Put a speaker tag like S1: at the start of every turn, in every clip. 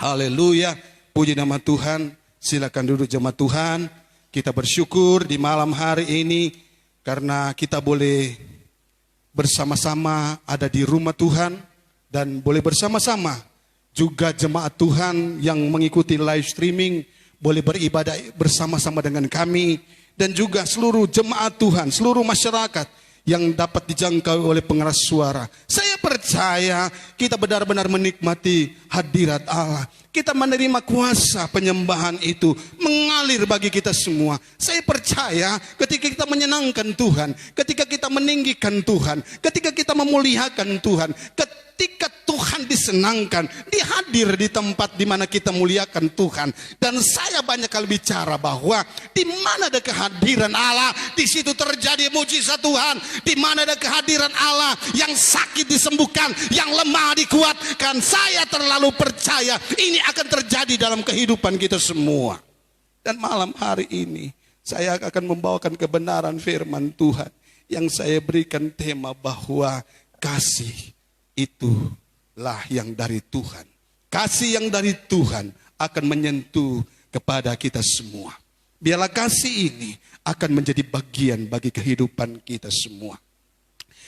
S1: Haleluya, puji nama Tuhan. Silakan duduk jemaat Tuhan. Kita bersyukur di malam hari ini karena kita boleh bersama-sama ada di rumah Tuhan dan boleh bersama-sama juga jemaat Tuhan yang mengikuti live streaming boleh beribadah bersama-sama dengan kami dan juga seluruh jemaat Tuhan, seluruh masyarakat yang dapat dijangkau oleh pengeras suara. Saya percaya kita benar-benar menikmati hadirat Allah. Kita menerima kuasa penyembahan itu mengalir bagi kita semua. Saya percaya ketika kita menyenangkan Tuhan, ketika kita meninggikan Tuhan, ketika kita memuliakan Tuhan, ketika Tuhan disenangkan, dihadir di tempat di mana kita muliakan Tuhan. Dan saya banyak kali bicara bahwa di mana ada kehadiran Allah, di situ terjadi mujizat Tuhan. Di mana ada kehadiran Allah, yang sakit disembuhkan, yang lemah dikuatkan. Saya terlalu percaya ini akan terjadi dalam kehidupan kita semua. Dan malam hari ini saya akan membawakan kebenaran firman Tuhan yang saya berikan tema bahwa kasih itulah yang dari Tuhan. Kasih yang dari Tuhan akan menyentuh kepada kita semua. Biarlah kasih ini akan menjadi bagian bagi kehidupan kita semua.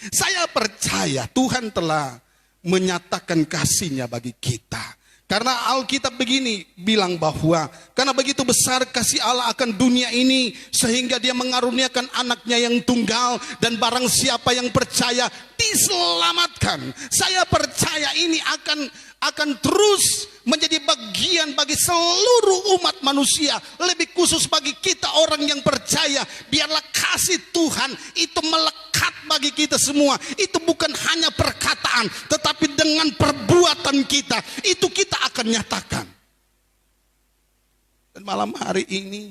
S1: Saya percaya Tuhan telah menyatakan kasih-Nya bagi kita. Karena Alkitab begini bilang bahwa karena begitu besar kasih Allah akan dunia ini sehingga Dia mengaruniakan anaknya yang tunggal dan barang siapa yang percaya diselamatkan. Saya percaya ini akan terus menjadi bagian bagi seluruh umat manusia, lebih khusus bagi kita orang yang percaya. Biarlah kasih Tuhan itu melekat bagi kita semua. Itu bukan hanya perkataan, tetapi dengan perbuatan kita itu kita akan nyatakan. Dan malam hari ini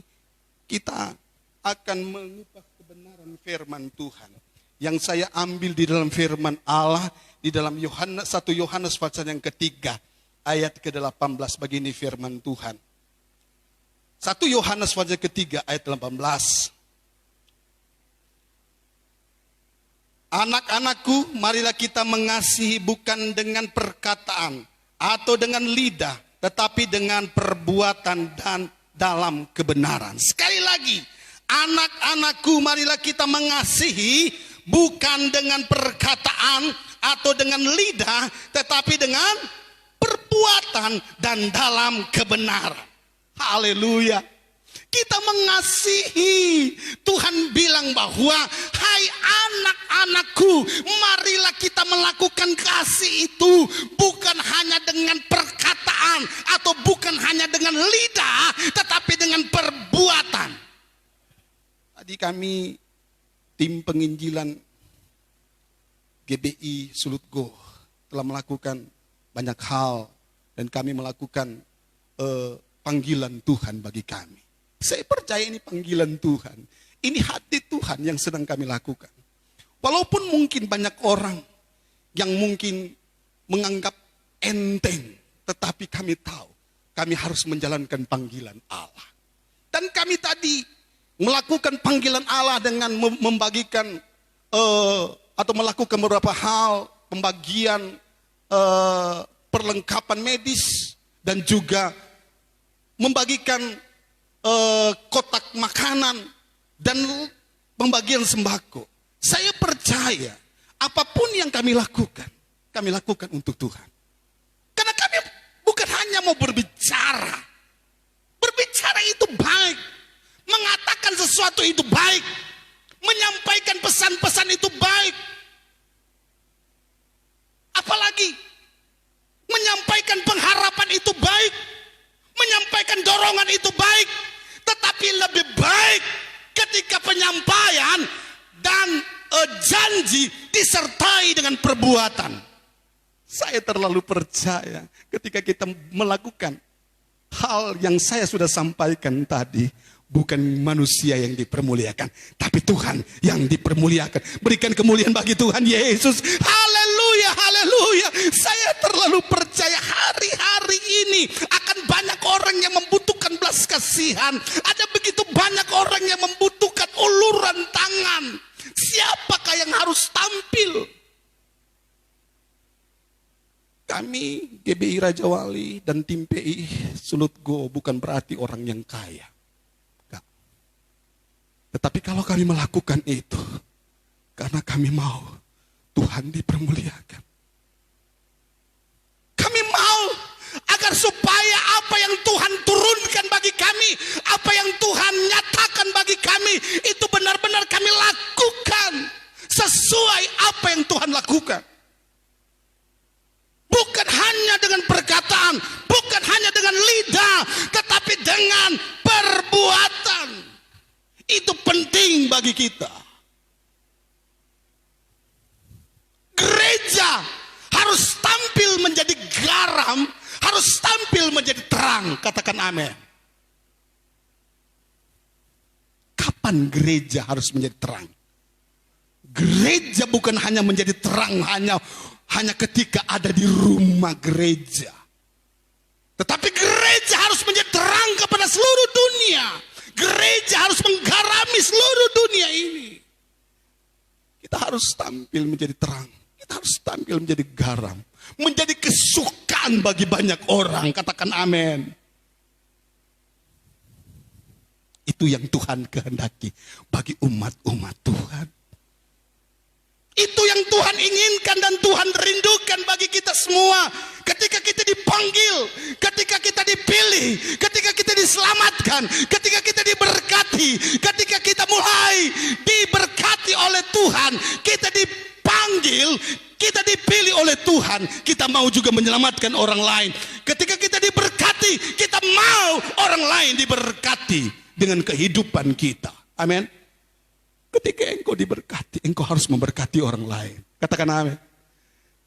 S1: kita akan mengupas kebenaran firman Tuhan yang saya ambil di dalam firman Allah di dalam 1 Yohanes pasal yang ketiga ayat ke-18. Begini firman Tuhan. 1 Yohanes pasal ketiga ayat 18. Anak-anakku, marilah kita mengasihi bukan dengan perkataan atau dengan lidah, tetapi dengan perbuatan dan dalam kebenaran. Sekali lagi, anak-anakku, marilah kita mengasihi bukan dengan perkataan atau dengan lidah, tetapi dengan perbuatan dan dalam kebenaran. Haleluya. Kita mengasihi. Tuhan bilang bahwa hai anak-anakku, marilah kita melakukan kasih itu bukan hanya dengan perkataan atau bukan hanya dengan lidah, tetapi dengan perbuatan. Tadi kami tim penginjilan GBI Sulutgo telah melakukan banyak hal dan kami melakukan panggilan Tuhan bagi kami. Saya percaya ini panggilan Tuhan. Ini hati Tuhan yang sedang kami lakukan. Walaupun mungkin banyak orang yang mungkin menganggap enteng, tetapi kami tahu kami harus menjalankan panggilan Allah. Dan kami tadi melakukan panggilan Allah dengan membagikan atau melakukan beberapa hal, pembagian perlengkapan medis dan juga membagikan kotak makanan dan pembagian sembako. Saya percaya apapun yang kami lakukan untuk Tuhan. Karena kami bukan hanya mau berbicara. Berbicara itu baik. Mengatakan sesuatu itu baik. Menyampaikan pesan-pesan itu baik. Apalagi menyampaikan pengharapan itu baik. Menyampaikan dorongan itu baik. Tetapi lebih baik ketika penyampaian dan janji disertai dengan perbuatan. Saya terlalu percaya ketika kita melakukan hal yang saya sudah sampaikan tadi. Bukan manusia yang dipermuliakan, tapi Tuhan yang dipermuliakan. Berikan kemuliaan bagi Tuhan Yesus. Haleluya, haleluya. Saya terlalu percaya hari-hari ini akan banyak orang yang membutuhkan belas kasihan. Ada begitu banyak orang yang membutuhkan uluran tangan. Siapakah yang harus tampil? Kami GBI Raja Wali dan tim PI Sulut Go bukan berarti orang yang kaya. Enggak. Tetapi kalau kami melakukan itu, karena kami mau Tuhan dipermuliakan. Kami mau agar supaya apa yang Tuhan turunkan bagi kami, apa yang Tuhan nyatakan bagi kami, itu benar-benar kami lakukan sesuai apa yang Tuhan lakukan. Bukan hanya dengan perkataan, bukan hanya dengan lidah, tetapi dengan perbuatan. Itu penting bagi kita. Gereja harus tampil menjadi garam, harus tampil menjadi terang. Katakan amin. Kapan gereja harus menjadi terang? Gereja bukan hanya menjadi terang hanya ketika ada di rumah gereja. Tetapi gereja harus menjadi terang kepada seluruh dunia. Gereja harus menggarami seluruh dunia ini. Kita harus tampil menjadi terang. Kita harus tampil menjadi garam. Menjadi kesukaan bagi banyak orang. Katakan amin. Itu yang Tuhan kehendaki bagi umat-umat Tuhan. Itu yang Tuhan inginkan dan Tuhan rindukan bagi kita semua. Ketika kita dipanggil, ketika kita dipilih, ketika kita diselamatkan, ketika kita diberkati, ketika kita mulai diberkati oleh Tuhan, kita dipanggil, kita dipilih oleh Tuhan, kita mau juga menyelamatkan orang lain. Ketika kita diberkati, kita mau orang lain diberkati dengan kehidupan kita. Amin. Ketika engkau diberkati, engkau harus memberkati orang lain. Katakan amin.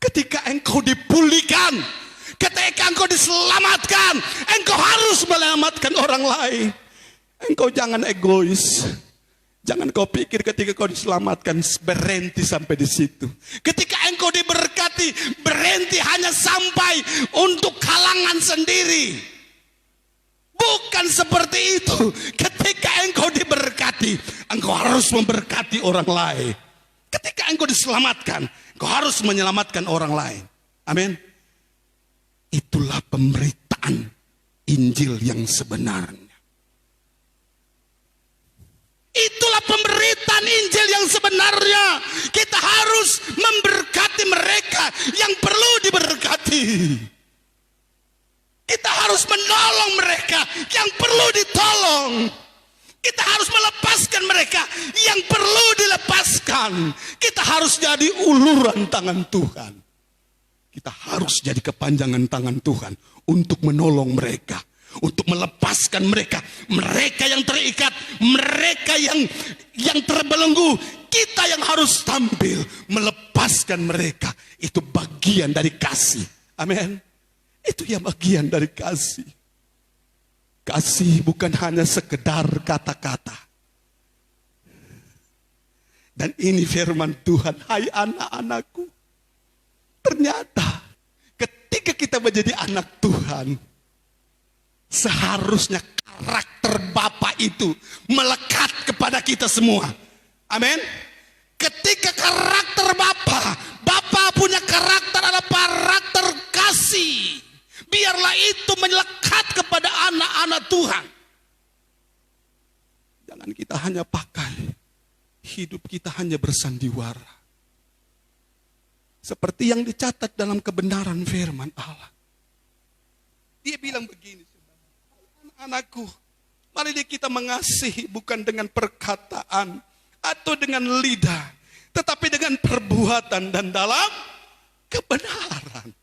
S1: Ketika engkau dipulihkan, ketika engkau diselamatkan, engkau harus menyelamatkan orang lain. Engkau jangan egois. Jangan kau pikir ketika kau diselamatkan berhenti sampai di situ. Ketika engkau diberkati, berhenti hanya sampai untuk kalangan sendiri. Bukan seperti itu. Ketika engkau diberkati, engkau harus memberkati orang lain. Ketika engkau diselamatkan, engkau harus menyelamatkan orang lain. Amin. Itulah pemberitaan Injil yang sebenarnya. Itulah pemberitaan Injil yang sebenarnya. Kita harus memberkati mereka yang perlu diberkati. Kita harus menolong mereka yang perlu ditolong. Kita harus melepaskan mereka yang perlu dilepaskan. Kita harus jadi uluran tangan Tuhan. Kita harus jadi kepanjangan tangan Tuhan untuk menolong mereka, untuk melepaskan mereka, mereka yang terikat, mereka yang terbelenggu. Kita yang harus tampil melepaskan mereka. Itu bagian dari kasih. Amin. Itu yang bagian dari kasih. Kasih bukan hanya sekedar kata-kata. Dan ini firman Tuhan, hai anak-anakku. Ternyata ketika kita menjadi anak Tuhan, seharusnya karakter Bapa itu melekat kepada kita semua. Amin. Ketika karakter Bapa punya karakter adalah karakter kasih. Biarlah itu melekat kepada anak-anak Tuhan. Jangan kita hanya pakai hidup kita hanya bersandiwara. Seperti yang dicatat dalam kebenaran firman Allah. Dia bilang begini, anak-anakku, mari kita mengasihi bukan dengan perkataan atau dengan lidah, tetapi dengan perbuatan dan dalam kebenaran.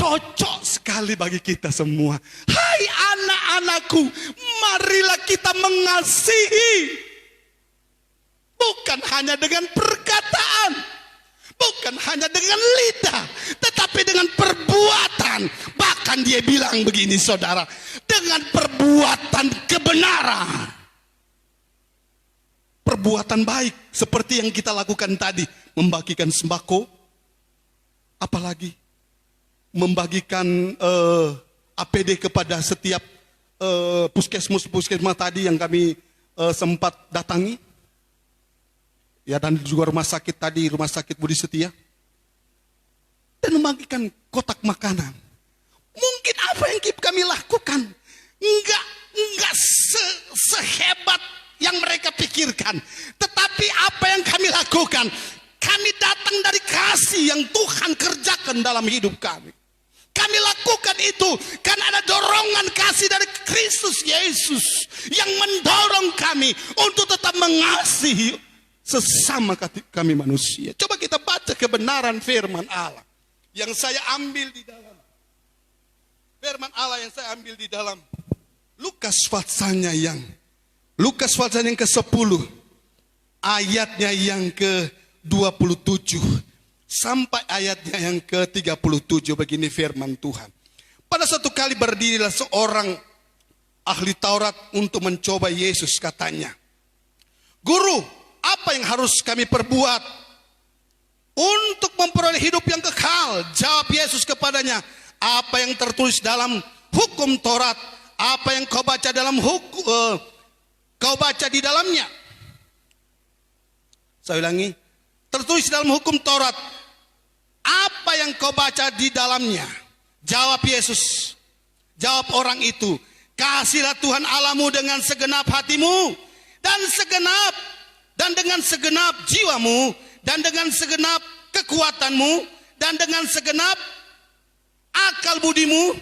S1: Cocok sekali bagi kita semua. Hai anak-anakku, marilah kita mengasihi. Bukan hanya dengan perkataan, bukan hanya dengan lidah, tetapi dengan perbuatan. Bahkan dia bilang begini saudara, dengan perbuatan kebenaran. Perbuatan baik seperti yang kita lakukan tadi, membagikan sembako, apalagi membagikan APD kepada setiap puskesmas tadi yang kami sempat datangi. Ya, dan juga rumah sakit tadi, rumah sakit Budi Setia. dan membagikan kotak makanan. Mungkin apa yang kami lakukan enggak sehebat yang mereka pikirkan. Tetapi apa yang kami lakukan, kami datang dari kasih yang Tuhan kerjakan dalam hidup kami. Kami lakukan itu karena ada dorongan kasih dari Kristus Yesus yang mendorong kami untuk tetap mengasihi sesama kami manusia. Coba kita baca kebenaran firman Allah yang saya ambil di dalam Lukas pasalnya yang ke-10 ayatnya yang ke-27 sampai ayatnya yang ke-37. Begini firman Tuhan. Pada suatu kali berdirilah seorang ahli Taurat untuk mencoba Yesus, katanya, "Guru, apa yang harus kami perbuat untuk memperoleh hidup yang kekal?" Jawab Yesus kepadanya, "Apa yang tertulis dalam hukum Taurat? Apa yang kau baca di dalamnya?" Saya ulangi, tertulis dalam hukum Taurat, apa yang kau baca di dalamnya? Jawab Yesus, jawab orang itu, "Kasihilah Tuhan Allahmu dengan segenap hatimu, dan dengan segenap jiwamu, dan dengan segenap kekuatanmu, dan dengan segenap akal budimu,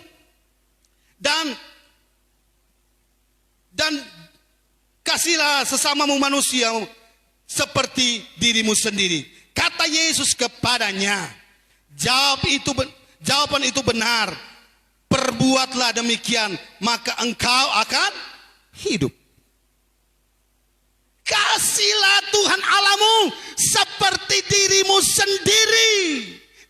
S1: dan kasihlah sesamamu manusia seperti dirimu sendiri." Kata Yesus kepadanya, jawaban itu benar. Perbuatlah demikian, maka engkau akan hidup. Kasihlah Tuhan Allahmu seperti dirimu sendiri.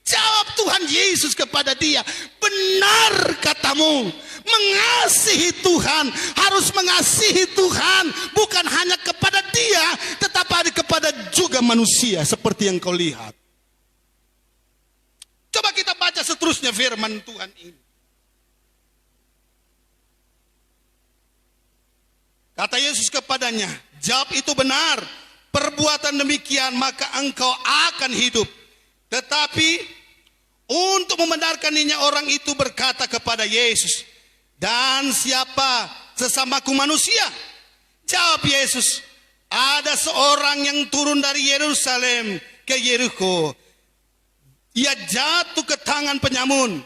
S1: Jawab Tuhan Yesus kepada dia, "Benar katamu, mengasihi Tuhan, harus mengasihi Tuhan bukan hanya kepada dia, tetapi kepada juga manusia seperti yang kau lihat." Coba kita baca seterusnya firman Tuhan ini. Kata Yesus kepadanya, "Jawab itu benar, perbuatan demikian maka engkau akan hidup." Tetapi untuk membenarkannya orang itu berkata kepada Yesus, "Dan siapa sesamaku manusia?" Jawab Yesus, "Ada seorang yang turun dari Yerusalem ke Yeriko. Ia jatuh ke tangan penyamun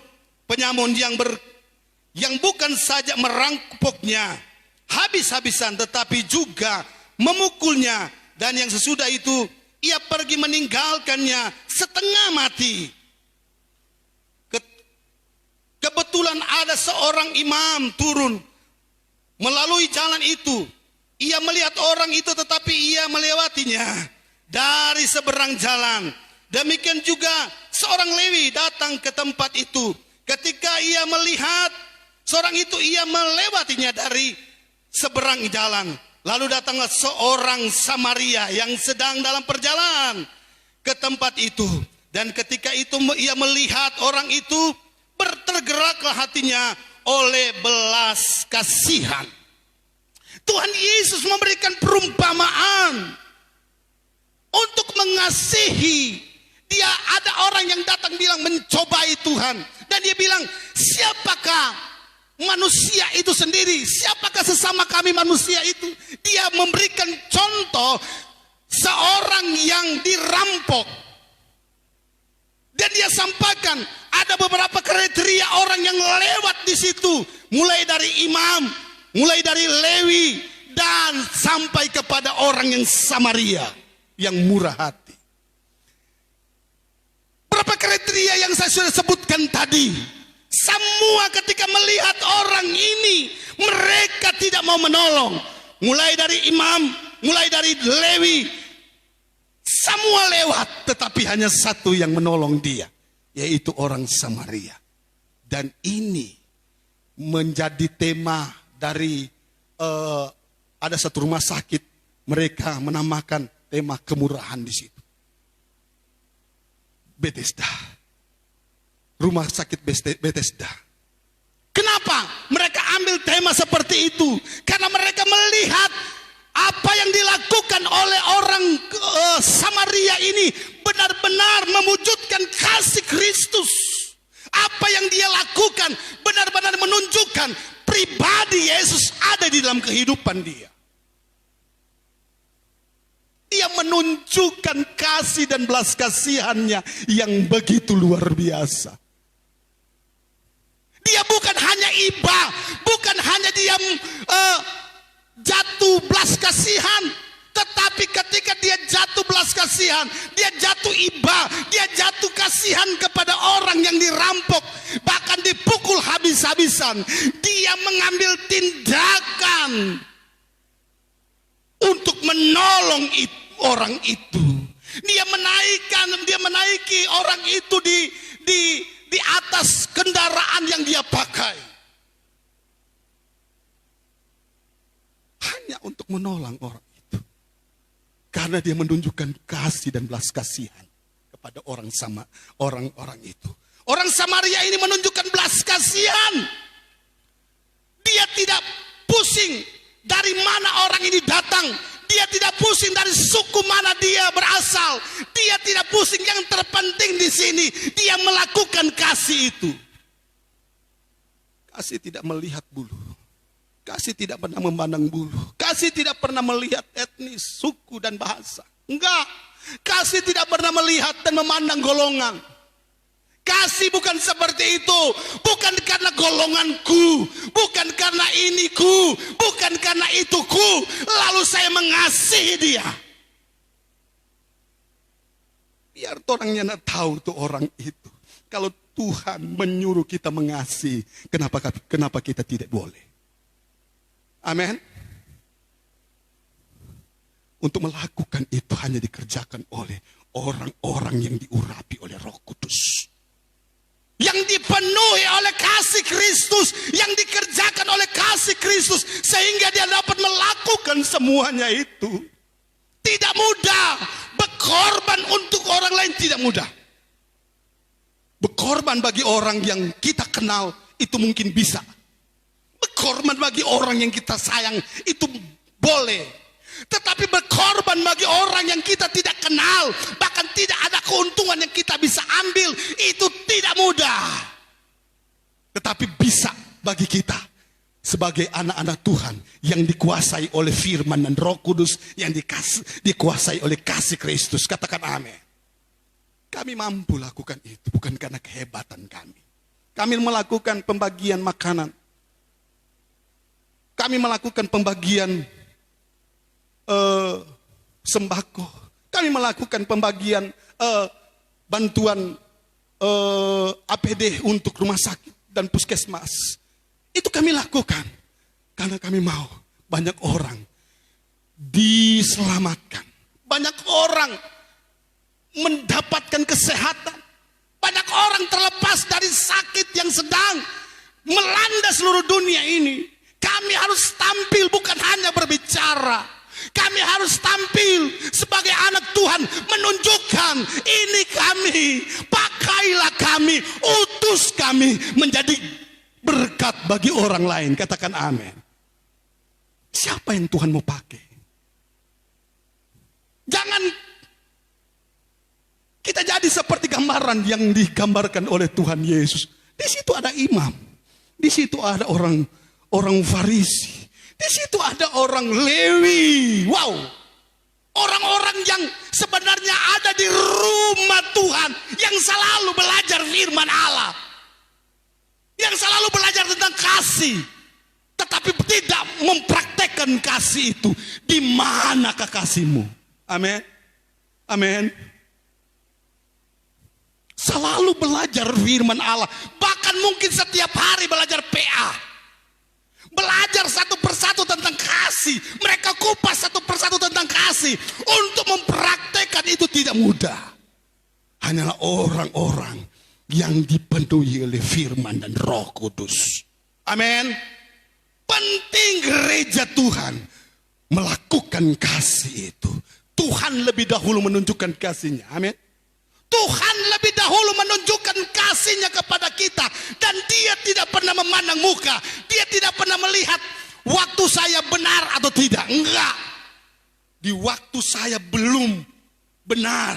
S1: yang bukan saja merampoknya habis-habisan, tetapi juga memukulnya. Dan yang sesudah itu ia pergi meninggalkannya setengah mati. Kebetulan ada seorang imam turun melalui jalan itu. Ia melihat orang itu, tetapi ia melewatinya dari seberang jalan. Demikian juga seorang Lewi datang ke tempat itu. Ketika ia melihat seorang itu, ia melewatinya dari seberang jalan. Lalu datanglah seorang Samaria yang sedang dalam perjalanan ke tempat itu. Dan ketika itu ia melihat orang itu, tergeraklah hatinya oleh belas kasihan. Tuhan Yesus memberikan perumpamaan untuk mengasihi. Dia ada orang yang datang bilang mencobai Tuhan. Dan dia bilang, siapakah manusia itu sendiri? Siapakah sesama kami manusia itu? Dia memberikan contoh seorang yang dirampok. Dan dia sampaikan ada beberapa kriteria orang yang lewat di situ. Mulai dari imam, mulai dari Lewi, dan sampai kepada orang yang Samaria yang murah hati. Berapa kriteria yang saya sudah sebutkan tadi? Semua ketika melihat orang ini, mereka tidak mau menolong. Mulai dari imam, mulai dari Lewi, semua lewat, tetapi hanya satu yang menolong dia, yaitu orang Samaria. Dan ini menjadi tema dari ada satu rumah sakit, mereka menamakan tema kemurahan di situ. Bethesda. Rumah sakit Bethesda. Kenapa mereka ambil tema seperti itu? Karena mereka melihat apa yang dilakukan oleh orang Samaria ini benar-benar mewujudkan kasih Kristus. Apa yang dia lakukan benar-benar menunjukkan pribadi Yesus ada di dalam kehidupan dia. Dia menunjukkan kasih dan belas kasihannya yang begitu luar biasa. Dia bukan hanya iba, bukan hanya dia jatuh belas kasihan, tetapi ketika dia jatuh belas kasihan, dia jatuh iba, dia jatuh kasihan kepada orang yang dirampok, bahkan dipukul habis-habisan. Dia mengambil tindakan untuk menolong orang itu. Dia menaiki orang itu di atas kendaraan yang dia pakai. Hanya untuk menolong orang itu. Karena dia menunjukkan kasih dan belas kasihan kepada orang-orang itu. Orang Samaria ini menunjukkan belas kasihan. Dia tidak pusing dari mana orang ini datang. Dia tidak pusing dari suku mana dia berasal. Dia tidak pusing. Yang terpenting di sini, dia melakukan kasih itu. Kasih tidak melihat bulu. Kasih tidak pernah memandang bulu. Kasih tidak pernah melihat etnis, suku dan bahasa. Enggak. Kasih tidak pernah melihat dan memandang golongan. Kasih bukan seperti itu. Bukan karena golonganku, bukan karena iniku, bukan karena ituku, lalu saya mengasihi dia. Biar orangnya tahu tuh orang itu. Kalau Tuhan menyuruh kita mengasihi, kenapa kita tidak boleh? Amin. Untuk melakukan itu hanya dikerjakan oleh orang-orang yang diurapi oleh Roh Kudus. Yang dipenuhi oleh kasih Kristus, yang dikerjakan oleh kasih Kristus, sehingga dia dapat melakukan semuanya itu. Tidak mudah. Berkorban untuk orang lain tidak mudah. Berkorban bagi orang yang kita kenal itu mungkin bisa. Berkorban bagi orang yang kita sayang itu boleh. Tetapi berkorban bagi orang yang kita tidak kenal, bahkan tidak ada keuntungan yang kita bisa ambil, itu tidak mudah. Tetapi bisa bagi kita sebagai anak-anak Tuhan yang dikuasai oleh firman dan Roh Kudus, yang dikuasai oleh kasih Kristus. Katakan amin. Kami mampu lakukan itu bukan karena kehebatan kami. Kami melakukan pembagian makanan. Kami melakukan pembagian sembako. Kami melakukan pembagian bantuan APD untuk rumah sakit dan puskesmas. Itu kami lakukan karena kami mau banyak orang diselamatkan, banyak orang mendapatkan kesehatan, banyak orang terlepas dari sakit yang sedang melanda seluruh dunia ini. Kami harus tampil, bukan hanya berbicara. Kami harus tampil sebagai anak Tuhan, menunjukkan ini kami, pakailah kami, utus kami menjadi berkat bagi orang lain. Katakan amin. Siapa yang Tuhan mau pakai? Jangan kita jadi seperti gambaran yang digambarkan oleh Tuhan Yesus. Di situ ada imam, di situ ada orang Farisi. Di situ ada orang Lewi. Wow. Orang-orang yang sebenarnya ada di rumah Tuhan, yang selalu belajar firman Allah, yang selalu belajar tentang kasih, tetapi tidak mempraktekkan kasih itu. Di manakah kasihmu? Amin. Amin. Selalu belajar firman Allah, bahkan mungkin setiap hari belajar PA. Belajar satu persatu tentang kasih. Mereka kupas satu persatu tentang kasih. Untuk mempraktekkan itu tidak mudah. Hanyalah orang-orang yang dipenuhi oleh firman dan Roh Kudus. Amin. Penting gereja Tuhan melakukan kasih itu. Tuhan lebih dahulu menunjukkan kasihnya. Amin. Tuhan lebih dahulu menunjukkan kasihnya kepada kita. Dan dia tidak pernah memandang muka. Dia tidak pernah melihat waktu saya benar atau tidak. Enggak. Di waktu saya belum benar.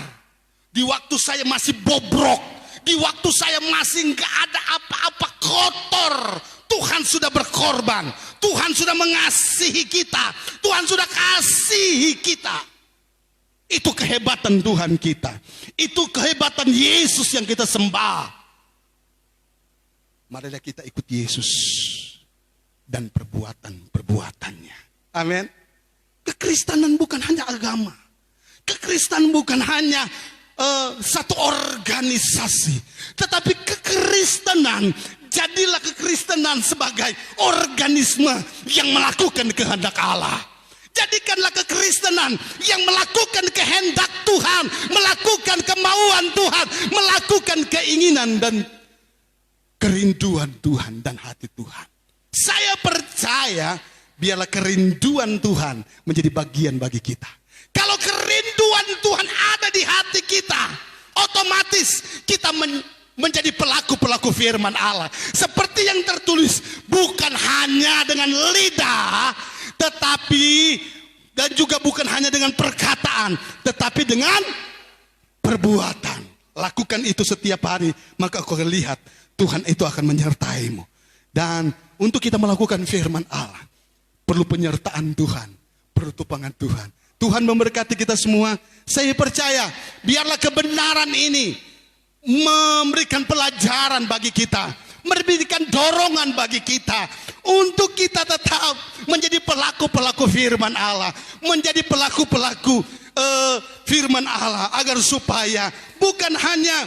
S1: Di waktu saya masih bobrok, di waktu saya masih nggak ada apa-apa, kotor, Tuhan sudah berkorban, Tuhan sudah mengasihi kita, Tuhan sudah kasihi kita. Itu kehebatan Tuhan kita, itu kehebatan Yesus yang kita sembah. Marilah kita ikut Yesus dan perbuatan-perbuatannya. Amin. Kekristenan bukan hanya agama, kekristenan bukan hanya satu organisasi, tetapi kekristenan, jadilah kekristenan sebagai organisme yang melakukan kehendak Allah. Jadikanlah kekristenan yang melakukan kehendak Tuhan, melakukan kemauan Tuhan, melakukan keinginan dan kerinduan Tuhan dan hati Tuhan. Saya percaya biarlah kerinduan Tuhan menjadi bagian bagi kita. Kalau kerinduan Tuhan ada di hati kita, otomatis kita menjadi pelaku-pelaku firman Allah. Seperti yang tertulis, bukan hanya dengan lidah, tetapi dan juga bukan hanya dengan perkataan, tetapi dengan perbuatan. Lakukan itu setiap hari, maka kau akan lihat Tuhan itu akan menyertaimu. Dan untuk kita melakukan firman Allah, perlu penyertaan Tuhan, perlu tumpangan Tuhan. Tuhan memberkati kita semua. Saya percaya biarlah kebenaran ini memberikan pelajaran bagi kita, memberikan dorongan bagi kita untuk kita tetap menjadi pelaku-pelaku firman Allah, menjadi pelaku-pelaku firman Allah, agar supaya bukan hanya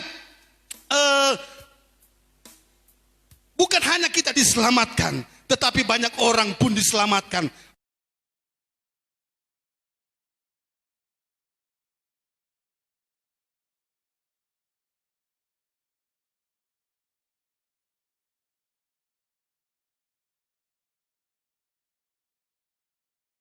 S1: kita diselamatkan, tetapi banyak orang pun diselamatkan